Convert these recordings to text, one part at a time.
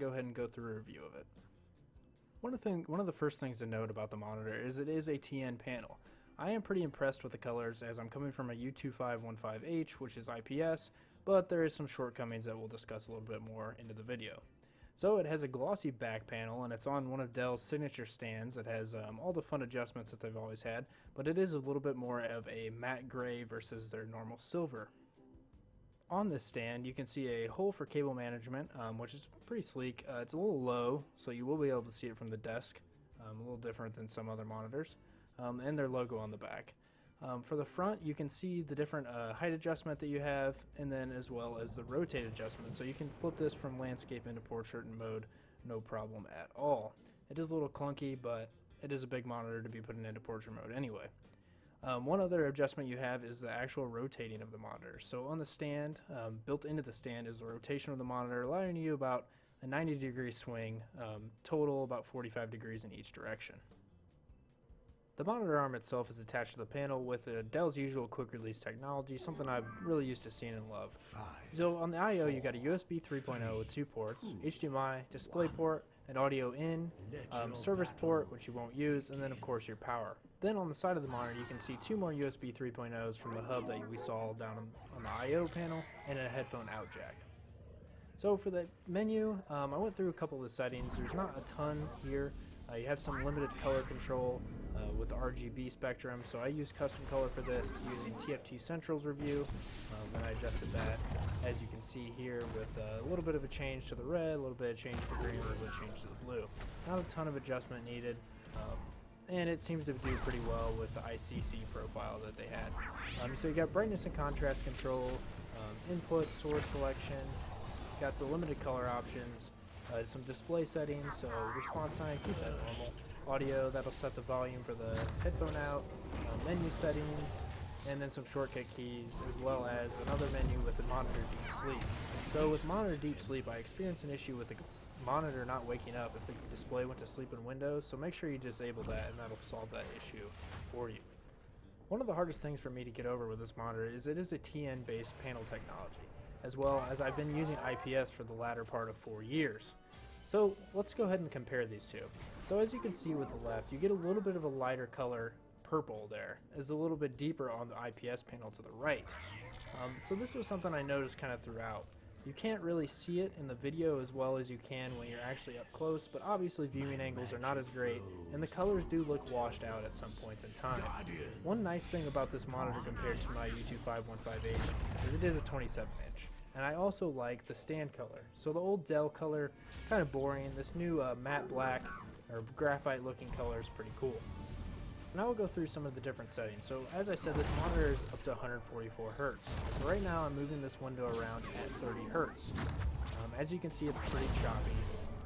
go ahead and go through a review of it. One of the first things to note about the monitor is it is a TN panel. I am pretty impressed with the colors as I'm coming from a U2515H, which is IPS, but there is some shortcomings that we'll discuss a little bit more into the video. So it has a glossy back panel, and it's on one of Dell's signature stands. It has all the fun adjustments that they've always had, but it is a little bit more of a matte gray versus their normal silver. On this stand, you can see a hole for cable management, which is pretty sleek. It's a little low, so you will be able to see it from the desk, a little different than some other monitors, and their logo on the back. For the front, you can see the different height adjustment that you have, and then as well as the rotate adjustment, so you can flip this from landscape into portrait mode, no problem at all. It is a little clunky, but it is a big monitor to be putting into portrait mode anyway. One other adjustment you have is the actual rotating of the monitor. So on the stand, built into the stand is the rotation of the monitor, allowing you about a 90-degree swing, total about 45 degrees in each direction. The monitor arm itself is attached to the panel with Dell's usual quick release technology, something I'm really used to seeing and love. So on the I/O, you got a USB 3.0 with 2 ports, HDMI, DisplayPort, an audio in, service port, which you won't use, and then of course your power. Then on the side of the monitor, you can see 2 more USB 3.0s from the hub that we saw down on the I/O panel, and a headphone out jack. So for the menu, I went through a couple of the settings. There's not a ton here. You have some limited color control with the RGB spectrum, so I use custom color for this using TFT Central's review, and I adjusted that, as you can see here, with a little bit of a change to the red, a little bit of change to the green, a little bit of change to the blue. Not a ton of adjustment needed, and it seems to do pretty well with the ICC profile that they had. So you got brightness and contrast control, input, source selection, got the limited color options, some display settings, so response time, keep that normal. Audio, that'll set the volume for the headphone out, menu settings, and then some shortcut keys, as well as another menu with the monitor deep sleep. So with monitor deep sleep, I experienced an issue with the monitor not waking up if the display went to sleep in Windows, so make sure you disable that and that'll solve that issue for you. One of the hardest things for me to get over with this monitor is it is a TN based panel technology, as well as I've been using IPS for the latter part of 4 years. So let's go ahead and compare these two. So as you can see with the left, you get a little bit of a lighter color purple there. It's a little bit deeper on the IPS panel to the right. So this was something I noticed kind of throughout. You can't really see it in the video as well as you can when you're actually up close, but obviously viewing angles are not as great, and the colors do look washed out at some points in time. One nice thing about this monitor compared to my U2515H is it is a 27-inch. And I also like the stand color. So the old Dell color, kind of boring. This new matte black or graphite looking color is pretty cool. Now we'll go through some of the different settings. So as I said, this monitor is up to 144 Hertz. So right now I'm moving this window around at 30 Hertz. As you can see, it's pretty choppy.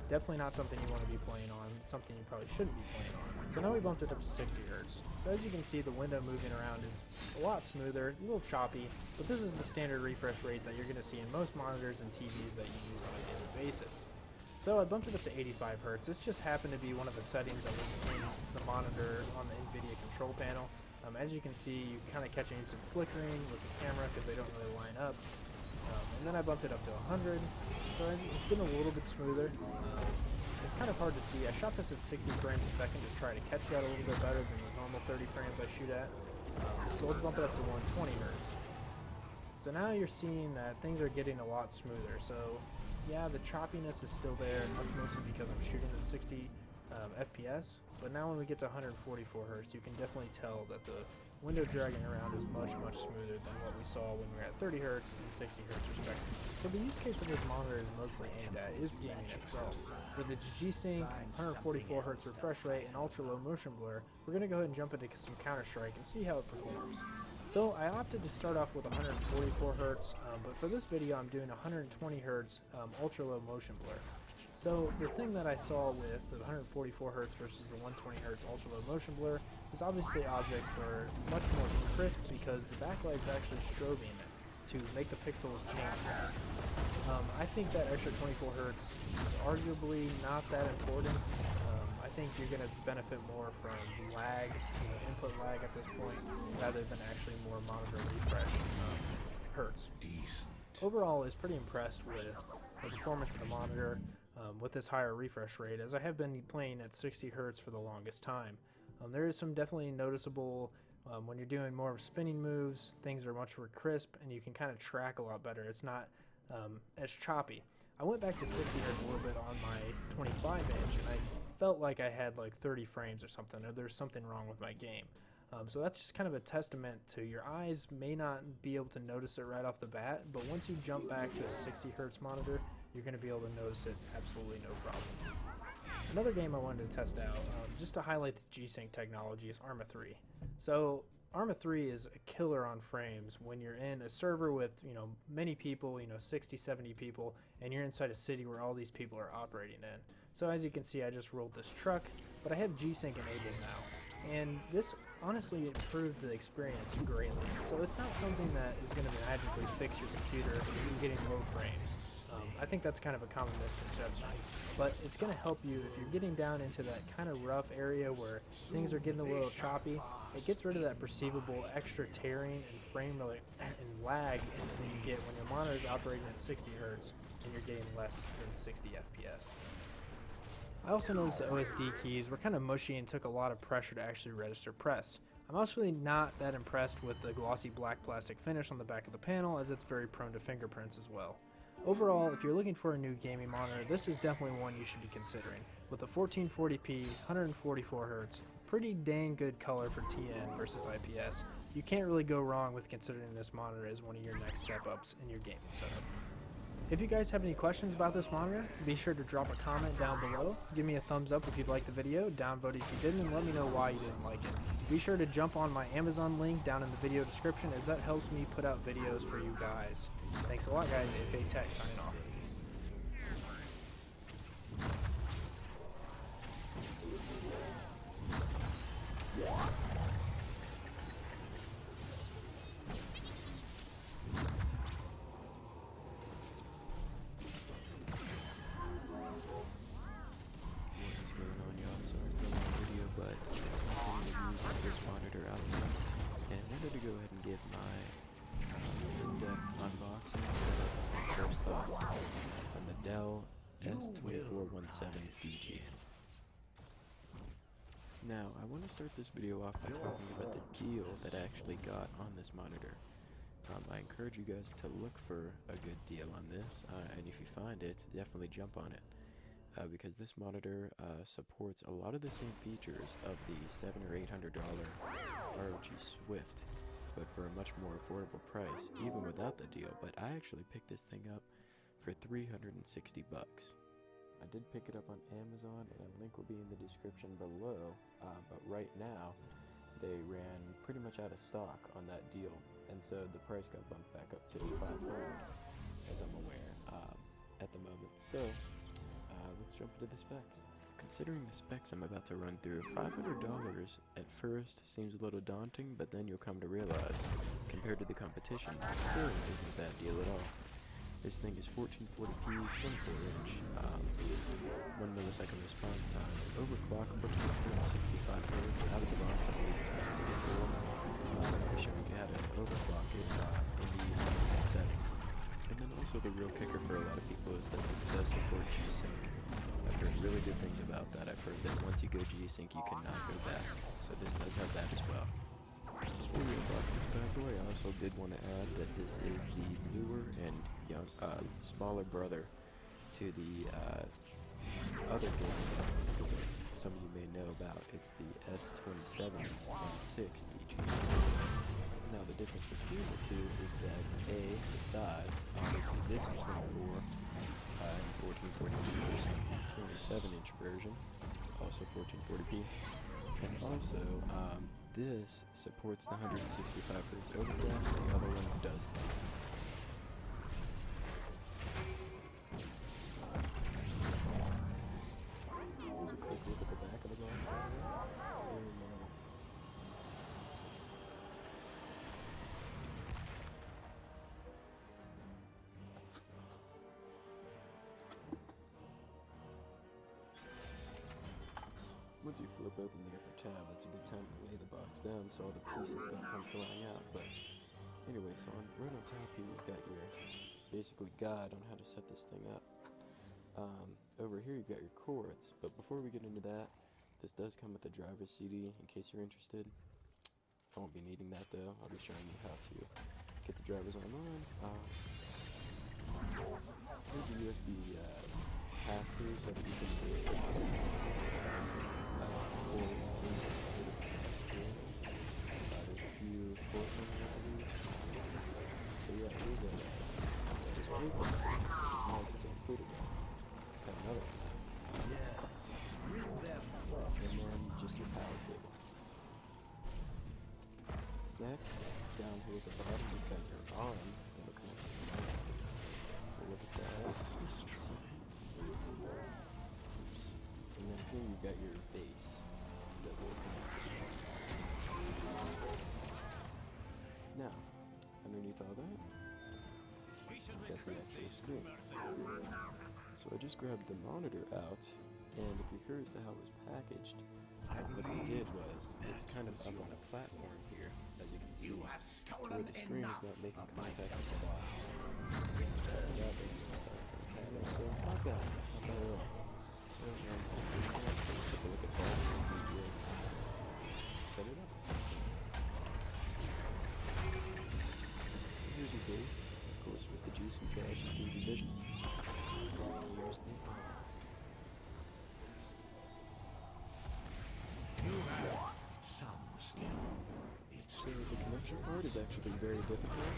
Definitely not something you want to be playing on. It's something you probably shouldn't be playing on. So now we bumped it up to 60 Hertz. So as you can see, the window moving around is a lot smoother, a little choppy, but this is the standard refresh rate that you're going to see in most monitors and TVs that you use on a daily basis. So I bumped it up to 85 Hertz. This just happened to be one of the settings that was in the monitor on the NVIDIA control panel. As you can see, you're kind of catching some flickering with the camera because they don't really line up. And then I bumped it up to 100, so it's getting a little bit smoother. It's kind of hard to see. I shot this at 60 frames a second to try to catch that a little bit better than the normal 30 frames I shoot at. So let's bump it up to 120 Hertz. So now you're seeing that things are getting a lot smoother. So yeah, the choppiness is still there, and that's mostly because I'm shooting at 60 FPS. But now when we get to 144 Hertz, you can definitely tell that the window dragging around is much smoother than what we saw when we were at 30 Hertz and 60 Hertz respectively. So the use case that this monitor is mostly aimed at is gaming itself. With its G-Sync, 144 Hertz refresh rate, and ultra-low motion blur, we're going to go ahead and jump into some Counter-Strike and see how it performs. So I opted to start off with 144 Hertz, but for this video I'm doing 120 Hertz ultra-low motion blur. So the thing that I saw with the 144 Hz versus the 120 Hz ultra-low motion blur is obviously objects were much more crisp because the backlight's actually strobing to make the pixels change faster. I think that extra 24 Hz is arguably not that important. I think you're going to benefit more from lag, input lag at this point, rather than actually more monitor refresh hertz. Overall, I was pretty impressed with the performance of the monitor. with this higher refresh rate, as I have been playing at 60 hertz for the longest time. There is some definitely noticeable when you're doing more spinning moves, things are much more crisp and you can kind of track a lot better. It's not as choppy. I went back to 60 hertz a little bit on my 25 inch and I felt like I had like 30 frames or something, or there's something wrong with my game. So that's just kind of a testament to your eyes may not be able to notice it right off the bat, but once you jump back to a 60 hertz monitor, you're going to be able to notice it absolutely no problem. Another game I wanted to test out, just to highlight the G-Sync technology, is Arma 3. So Arma 3 is a killer on frames when you're in a server with, many people, 60, 70 people, and you're inside a city where all these people are operating in. So as you can see, I just rolled this truck, but I have G-Sync enabled now. And this honestly improved the experience greatly. So it's not something that is going to magically fix your computer if you're getting low frames. I think that's kind of a common misconception, but it's going to help you if you're getting down into that kind of rough area where things are getting a little choppy. It gets rid of that perceivable extra tearing and frame rate and lag that you get when your monitor is operating at 60 hertz and you're getting less than 60 FPS. I also noticed the OSD keys were kind of mushy and took a lot of pressure to actually register press. I'm actually not that impressed with the glossy black plastic finish on the back of the panel, as it's very prone to fingerprints as well. Overall, if you're looking for a new gaming monitor, this is definitely one you should be considering. With a 1440p, 144Hz, pretty dang good color for TN versus IPS, you can't really go wrong with considering this monitor as one of your next step ups in your gaming setup. If you guys have any questions about this monitor, be sure to drop a comment down below. Give me a thumbs up if you liked the video, downvote if you didn't, and let me know why you didn't like it. Be sure to jump on my Amazon link down in the video description, as that helps me put out videos for you guys. Thanks a lot, guys. AFA Tech signing off. Go ahead and give my in-depth unboxing first thoughts on the Dell S2417DG. Now, I want to start this video off by talking about the deal that I actually got on this monitor. I encourage you guys to look for a good deal on this, and if you find it, definitely jump on it. Because this monitor supports a lot of the same features of the $700 or $800 ROG Swift, but for a much more affordable price, even without the deal. But I actually picked this thing up for $360. I did pick it up on Amazon, and a link will be in the description below, but right now, they ran pretty much out of stock on that deal, and so the price got bumped back up to $500, as I'm aware, at the moment. So, let's jump into the specs. Considering the specs I'm about to run through, $500 at first seems a little daunting, but then you'll come to realize, compared to the competition, it still isn't a bad deal at all. This thing is 1440p, 24-inch, 1 millisecond response time, overclockable to 165 Hz out of the box. I believe it's 144. I wish I had to overclock it in the advanced settings. And then also the real kicker for a lot of people is that this does support G-Sync. I've heard really good things about that. I've heard that once you go G-Sync, you cannot go back. So this does have that as well. Before we unbox this bad boy, I also did want to add that this is the newer and young, smaller brother to the other gaming monitor that some of you may know about. It's the S2716DG. Now the difference between the two is that A, the size, obviously this is 24 and 1440p versus the 27-inch version, also 1440p, and also this supports the 165 Hz overclock, the other one does not. Here's a quick look at the back of the box. Very minimal. Once you flip open the upper tab, that's a good time to lay the box down so all the pieces don't come flying out. But anyway, so right on top here, you've got your basically guide on how to set this thing up. Over here you've got your cords, but before we get into that, this does come with a driver's CD in case you're interested. I won't be needing that though. I'll be showing you how to get the drivers online. Here's the USB pass-through so that you can just there's a few ports on here, I believe. So yeah, here's a display port, which is nice that they included that. Got another one. And then just your power cable. Next, down here at the bottom, you've got your arm that will connect to the motor. So look at that. Oops. And then here you've got your base that will connect to the motor. Now, underneath all that, you've got the actual screen. So I just grabbed the monitor out, and if you're curious to how it was packaged, what they did was, it's kind of up on a platform here, as you can see, to where the screen is not making contact with the box. So not bad, not bad at all. So now this one, take a look at that, and we will set it up. So here's your base, of course, with the juicy badge and easy vision. And here's the arm. So the connection part is actually very difficult.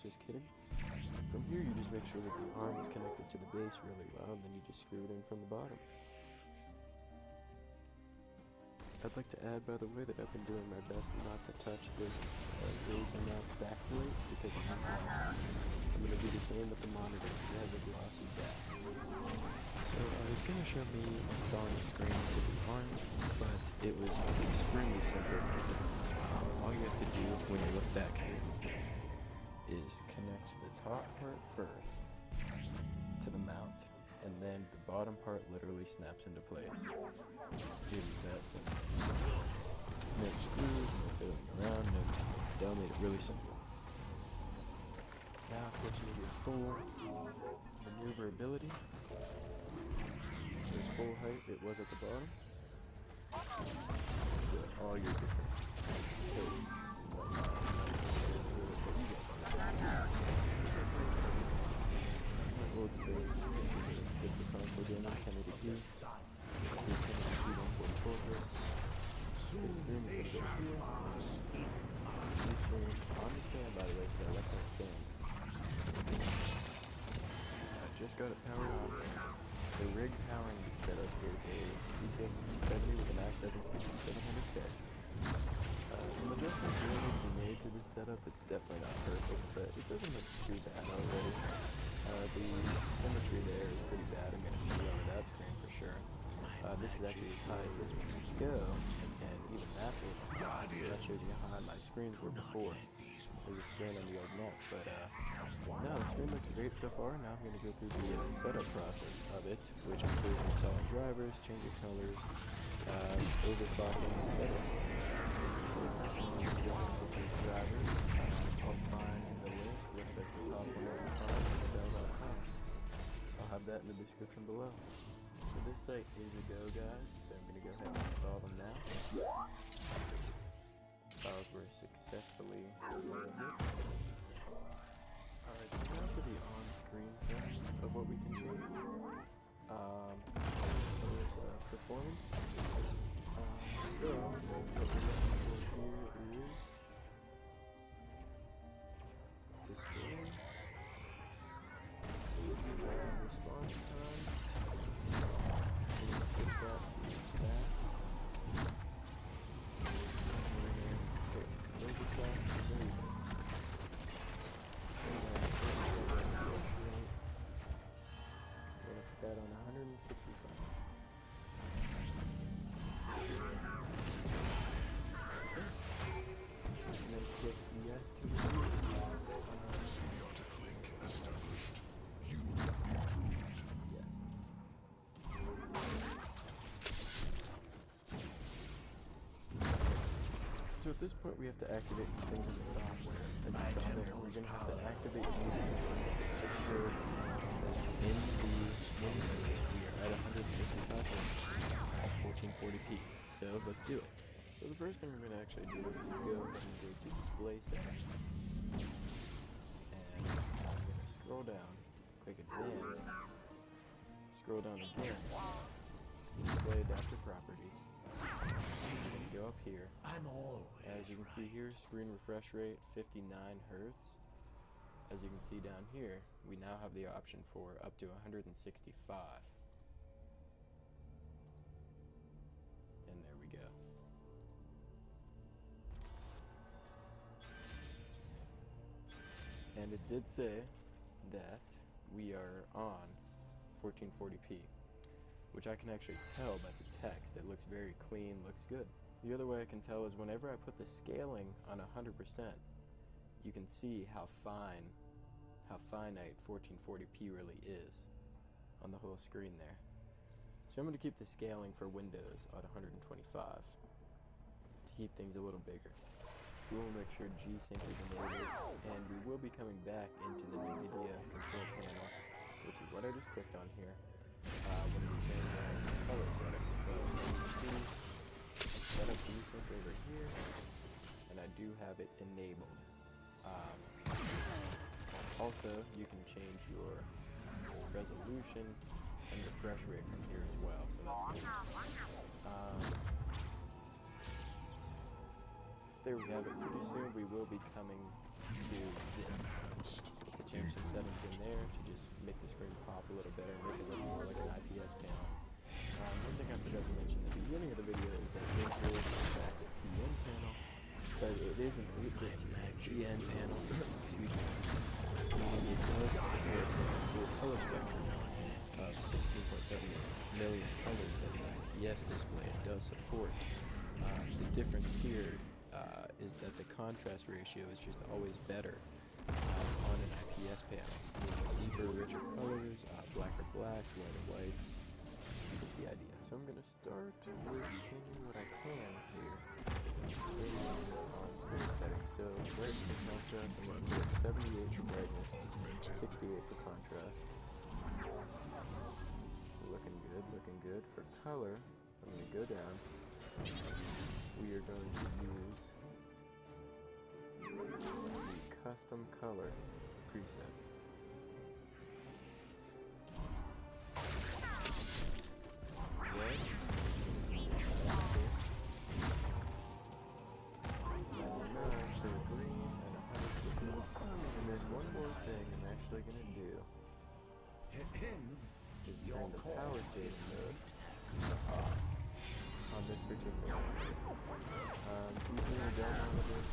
Just kidding. From here you just make sure that the arm is connected to the base really well, and then you just screw it in from the bottom. I'd like to add, by the way, that I've been doing my best not to touch this raising mount back plate because it has glossy. I'm going to do the same with the monitor because it has a glossy back. So I was going to show me installing the screen to the arm, but it was extremely simple. All you have to do when you look back here is connect the top part first to the mount, and then the bottom part literally snaps into place. It is that simple. No screws, no fiddling around, no nothing. Made it really simple. Now, of course, you need your full maneuverability. There's full height, it was at the bottom. With all your different heights. Old space, 60 minutes, good for console gaming, 1080p. You see 1080p, 144 Hz. This screen is going to go here. This screen on the stand, by the way, because I like that stand. I just got it powered on. The rig powering the setup is a GTX 1070 with an i7 6700K. Some adjustments really need to be made to this setup. It's definitely not perfect, but it doesn't look too bad already. The symmetry there is pretty bad. I'm going to be on that screen for sure. This is actually as high as this one can go, and even that's a little high. So that shows you how high my screens were before. They were staying on the old neck, but no, the screen looks great so far. Now I'm going to go through the setup process of it, which includes installing drivers, changing colors, overclocking, etc. So the first one is going to be drivers. I'll find the link, looks like the top one over find at Dell.com. I'll have that in the description below. So this site is a go, guys, so I'm going to go ahead and install them now. Files were successfully zip. Alright, so now for the on-screen settings of what we can change. There's performance. So what we're looking for here is display, response time. We're going to switch that to fast. Overclock, there we go. Refresh rate. We're going to put that on 165. And then click yes to review. So at this point we have to activate some things in the software. As you saw there, we're going to have to activate these to make sure that in the windows we are at 165 Hz at 1440p. So let's do it. So the first thing we're going to actually do is go ahead and go to display settings. And I'm going to scroll down, click advanced, scroll down again, display adapter properties. I'm going to go up here. As you can see here, screen refresh rate 59 Hz. As you can see down here, we now have the option for up to 165. And there we go. And it did say that we are on 1440p, which I can actually tell by the text. It looks very clean, looks good. The other way I can tell is whenever I put the scaling on 100%, you can see how finite 1440p really is on the whole screen there. So I'm going to keep the scaling for Windows at 125 to keep things a little bigger. We will make sure G-Sync is enabled, and we will be coming back into the NVIDIA control panel, which is what I just clicked on here, when we change our color settings. But as you can see, set up G-Sync over here, and I do have it enabled. Also, you can change your resolution and refresh rate from here as well, so that's good. There we have it. Pretty soon we will be coming to this, to change some settings in there to just make the screen pop a little better and make it look more like an IPS panel. One thing I forgot to mention at the beginning of the video is that this is in fact a TN panel, but it is an 8-bit TN panel, excuse me, meaning it does support a full color spectrum of 16.7 million colors as an IPS display. It does support. The difference here is that the contrast ratio is just always better on an IPS panel. Deeper, richer colors, blacker blacks, whiter whites. You get the idea. So I'm going to start with changing what I can here on screen settings. So brightness and contrast, I'm going to put 78 for brightness, 68 for contrast. Looking good, looking good. For color, I'm going to go down. We are going to use the custom color preset. Red, 99 for green, and 100 for blue. And there's one more thing I'm actually going to do, is turn the power saving mode off on this particular one. Please don't download this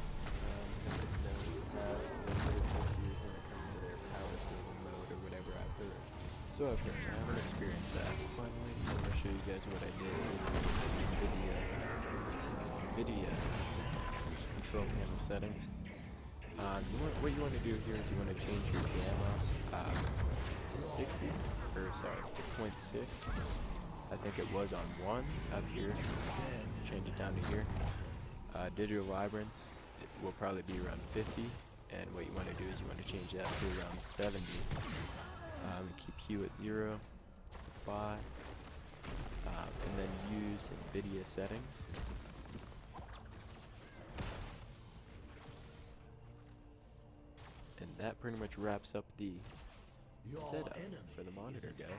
because it knows have limited issues when it comes to their power saving mode or whatever I've heard. So I've heard, I haven't experienced that. Finally, I'm going to show you guys what I did with the NVIDIA control panel settings. What you want to do here is you want to change your gamma to 60, or sorry, to 0.6. I think it was on 1 up here. Change it down to here. Digital vibrance, it will probably be around 50, and what you want to do is you want to change that to around 70. Keep Hue at 0, 5, and then use NVIDIA settings. And that pretty much wraps up the setup for the monitor, guys.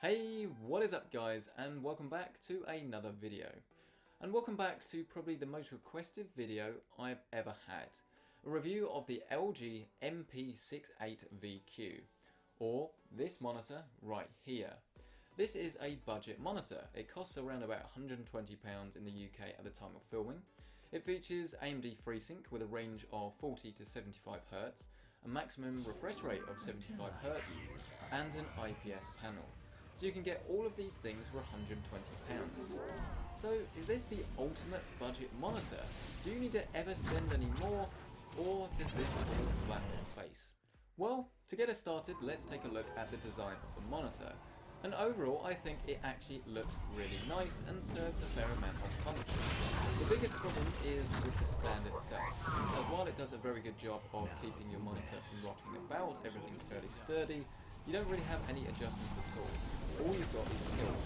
Hey, what is up guys, and welcome back to another video. And welcome back to probably the most requested video I've ever had. A review of the LG MP68VQ, or this monitor right here. This is a budget monitor. It costs around about £120 in the UK at the time of filming. It features AMD FreeSync with a range of 40 to 75 Hz, a maximum refresh rate of 75 Hz, and an IPS panel. So you can get all of these things for £120. So is this the ultimate budget monitor? Do you need to ever spend any more, or does this fall flat on its face? Well, to get us started, let's take a look at the design of the monitor. And overall, I think it actually looks really nice and serves a fair amount of function. The biggest problem is with the stand itself, as while it does a very good job of keeping your monitor from rocking about, everything's fairly sturdy, you don't really have any adjustments at all. All you've got is tilt.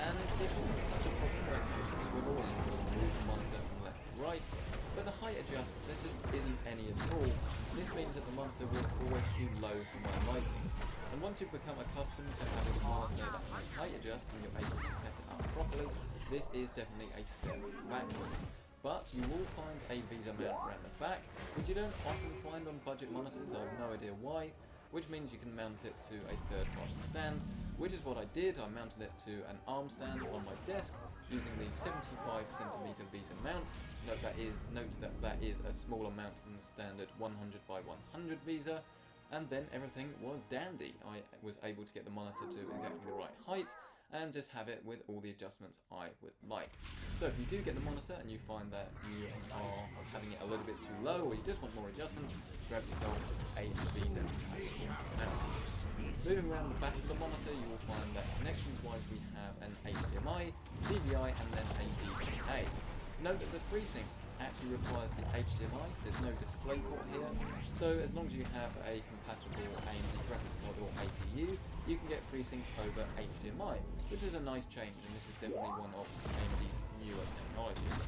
And this isn't such a problem when it comes to swivel and you can move the monitor from left to right, but the height adjust, there just isn't any at all. This means that the monitor was always too low for my liking. And once you've become accustomed to having a monitor that can height adjust and you're able to set it up properly, this is definitely a step backwards. But you will find a VESA mount around the back, which you don't often find on budget monitors, I have no idea why, which means you can mount it to a third-party stand, which is what I did. I mounted it to an arm stand on my desk using the 75cm VESA mount. Note that is a smaller mount than the standard 100 by 100 VESA. And then everything was dandy. I was able to get the monitor to exactly the right height and just have it with all the adjustments I would like. So if you do get the monitor and you find that you are having it a little bit too low, or you just want more adjustments, grab yourself a VESA mouse. Moving around the back of the monitor, you will find that connections wise we have an HDMI, DVI and then a VGA. Note that the FreeSync actually requires the HDMI, there's no display port here, so as long as you have a compatible AMD graphics card or APU, you can get FreeSync over HDMI, which is a nice change, and this is definitely one of AMD's newer technologies.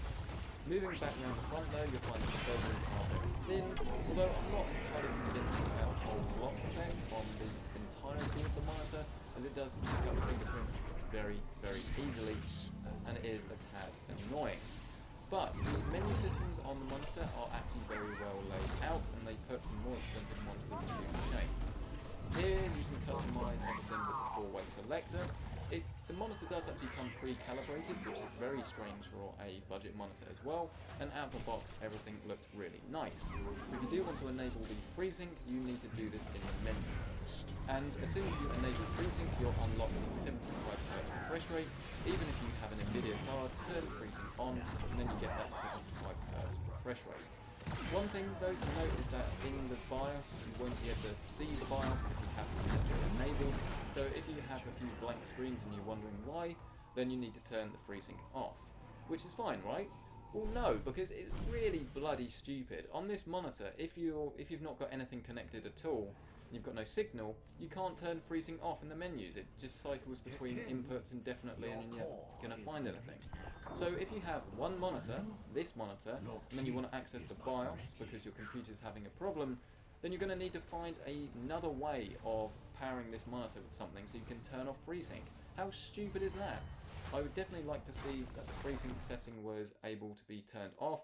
Moving back around the front though, you'll find that the bezels are very thin, although I'm not entirely convinced about the whole blocks effect on the entirety of the monitor, as it does pick up fingerprints very, very easily, and it is a tad annoying. But the menu systems on the monitor are actually very well laid out, and they put some more expensive monitors into shape. Here you can customise everything with the 4-way selector. The monitor does actually come pre-calibrated, which is very strange for a budget monitor as well, and out of the box everything looked really nice. If you do want to enable the FreeSync, you need to do this in the menu. And as soon as you enable FreeSync, you'll unlock the 75 Hz refresh rate. Even if you have an NVIDIA card, turn FreeSync on, and then you get that 75 Hz refresh rate. One thing though to note is that in the BIOS, you won't be able to see the BIOS if you have it set to enabled. So if you have a few blank screens and you're wondering why, then you need to turn the FreeSync off. Which is fine, right? Well no, because it's really bloody stupid. On this monitor, if you've not got anything connected at all, you've got no signal, you can't turn FreeSync off in the menus. It just cycles between inputs indefinitely and you're never going to find anything. So if you have one monitor, this monitor, and then you want to access the BIOS because your computer's having a problem, then you're going to need to find another way of powering this monitor with something so you can turn off FreeSync. How stupid is that? I would definitely like to see that the FreeSync setting was able to be turned off,